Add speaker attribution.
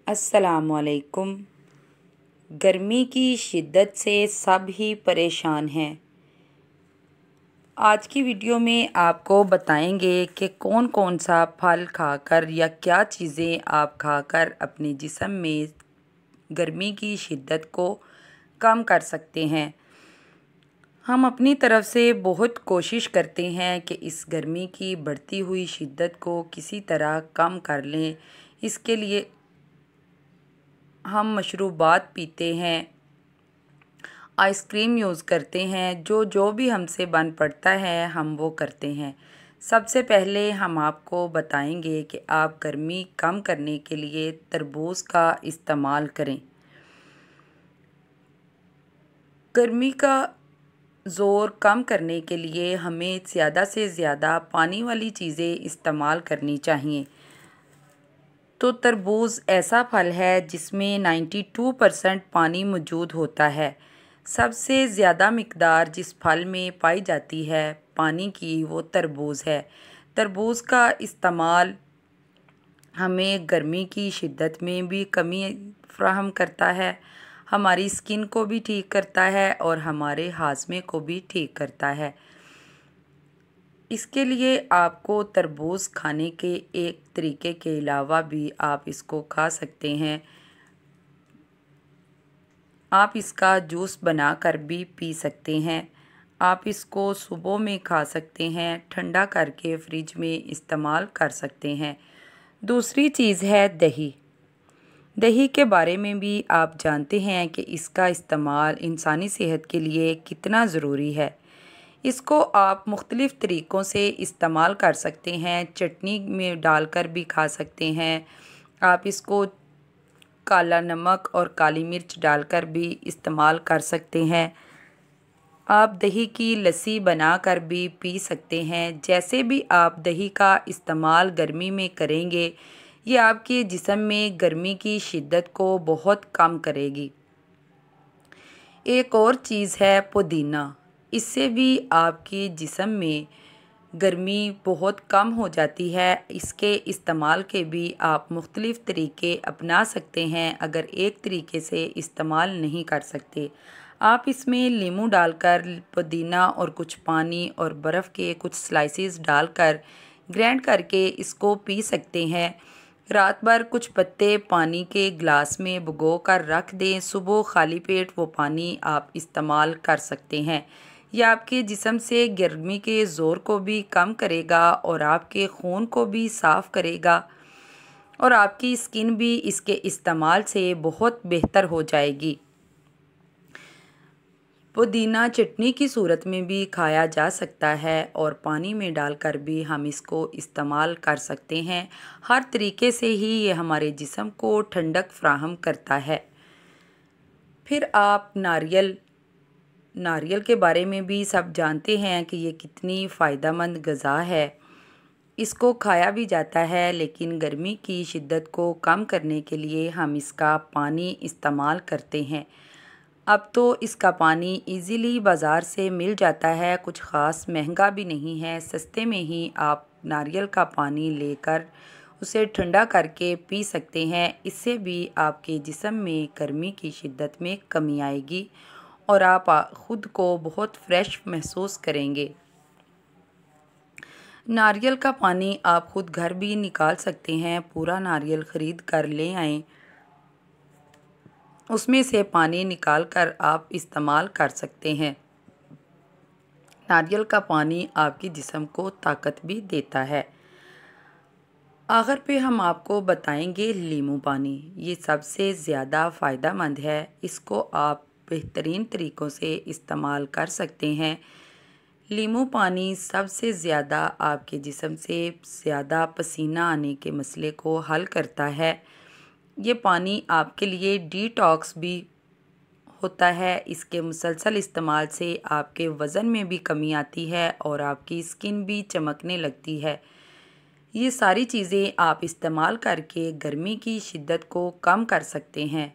Speaker 1: अस्सलामुअलैकुम। गर्मी की शिद्दत से सब ही परेशान हैं। आज की वीडियो में आपको बताएंगे कि कौन कौन सा फल खाकर या क्या चीज़ें आप खाकर अपने जिस्म में गर्मी की शिद्दत को कम कर सकते हैं। हम अपनी तरफ से बहुत कोशिश करते हैं कि इस गर्मी की बढ़ती हुई शिद्दत को किसी तरह कम कर लें। इसके लिए हम मशरूबात पीते हैं, आइसक्रीम यूज़ करते हैं, जो भी हमसे बन पड़ता है हम वो करते हैं। सबसे पहले हम आपको बताएंगे कि आप गर्मी कम करने के लिए तरबूज का इस्तेमाल करें। गर्मी का ज़ोर कम करने के लिए हमें ज़्यादा से ज़्यादा पानी वाली चीज़ें इस्तेमाल करनी चाहिए। तो तरबूज़ ऐसा फल है जिसमें 92% पानी मौजूद होता है। सबसे ज़्यादा मिकदार जिस फल में पाई जाती है पानी की, वो तरबूज़ है। तरबूज़ का इस्तेमाल हमें गर्मी की शिद्दत में भी कमी फ़राहम करता है, हमारी स्किन को भी ठीक करता है और हमारे हाज़मे को भी ठीक करता है। इसके लिए आपको तरबूज़ खाने के एक तरीके के अलावा भी आप इसको खा सकते हैं। आप इसका जूस बनाकर भी पी सकते हैं। आप इसको सुबह में खा सकते हैं, ठंडा करके फ्रिज में इस्तेमाल कर सकते हैं। दूसरी चीज़ है दही। दही के बारे में भी आप जानते हैं कि इसका इस्तेमाल इंसानी सेहत के लिए कितना ज़रूरी है। इसको आप मुख्तलिफ़ तरीक़ों से इस्तेमाल कर सकते हैं। चटनी में डालकर भी खा सकते हैं। आप इसको काला नमक और काली मिर्च डालकर भी इस्तेमाल कर सकते हैं। आप दही की लस्सी बनाकर भी पी सकते हैं। जैसे भी आप दही का इस्तेमाल गर्मी में करेंगे, ये आपके जिस्म में गर्मी की शिद्दत को बहुत कम करेगी। एक और चीज़ है पुदीना। इससे भी आपके जिस्म में गर्मी बहुत कम हो जाती है। इसके इस्तेमाल के भी आप मुख्तलिफ़ तरीक़े अपना सकते हैं। अगर एक तरीके से इस्तेमाल नहीं कर सकते, आप इसमें नींबू डालकर पुदीना और कुछ पानी और बर्फ़ के कुछ स्लाइसेस डालकर ग्राइंड करके इसको पी सकते हैं। रात भर कुछ पत्ते पानी के गिलास में भिगो कर रख दें। सुबह खाली पेट वो पानी आप इस्तेमाल कर सकते हैं। यह आपके जिस्म से गर्मी के ज़ोर को भी कम करेगा और आपके खून को भी साफ़ करेगा और आपकी स्किन भी इसके इस्तेमाल से बहुत बेहतर हो जाएगी। पुदीना चटनी की सूरत में भी खाया जा सकता है और पानी में डालकर भी हम इसको इस्तेमाल कर सकते हैं। हर तरीके से ही ये हमारे जिस्म को ठंडक फ़राहम करता है। फिर आप नारियल के बारे में भी सब जानते हैं कि ये कितनी फ़ायदेमंद ग़िज़ा है। इसको खाया भी जाता है, लेकिन गर्मी की शिद्दत को कम करने के लिए हम इसका पानी इस्तेमाल करते हैं। अब तो इसका पानी इजीली बाज़ार से मिल जाता है, कुछ ख़ास महंगा भी नहीं है। सस्ते में ही आप नारियल का पानी लेकर उसे ठंडा करके पी सकते हैं। इससे भी आपके जिस्म में गर्मी की शिद्दत में कमी आएगी और आप ख़ुद को बहुत फ्रेश महसूस करेंगे। नारियल का पानी आप ख़ुद घर भी निकाल सकते हैं। पूरा नारियल ख़रीद कर ले आएँ, उसमें से पानी निकाल कर आप इस्तेमाल कर सकते हैं। नारियल का पानी आपके जिस्म को ताकत भी देता है। आखिर पे हम आपको बताएंगे नींबू पानी। ये सबसे ज़्यादा फ़ायदेमंद है। इसको आप बेहतरीन तरीक़ों से इस्तेमाल कर सकते हैं। नींबू पानी सबसे ज़्यादा आपके जिस्म से ज़्यादा पसीना आने के मसले को हल करता है। ये पानी आपके लिए डिटॉक्स भी होता है। इसके मुसलसल इस्तेमाल से आपके वज़न में भी कमी आती है और आपकी स्किन भी चमकने लगती है। ये सारी चीज़ें आप इस्तेमाल करके गर्मी की शिद्दत को कम कर सकते हैं।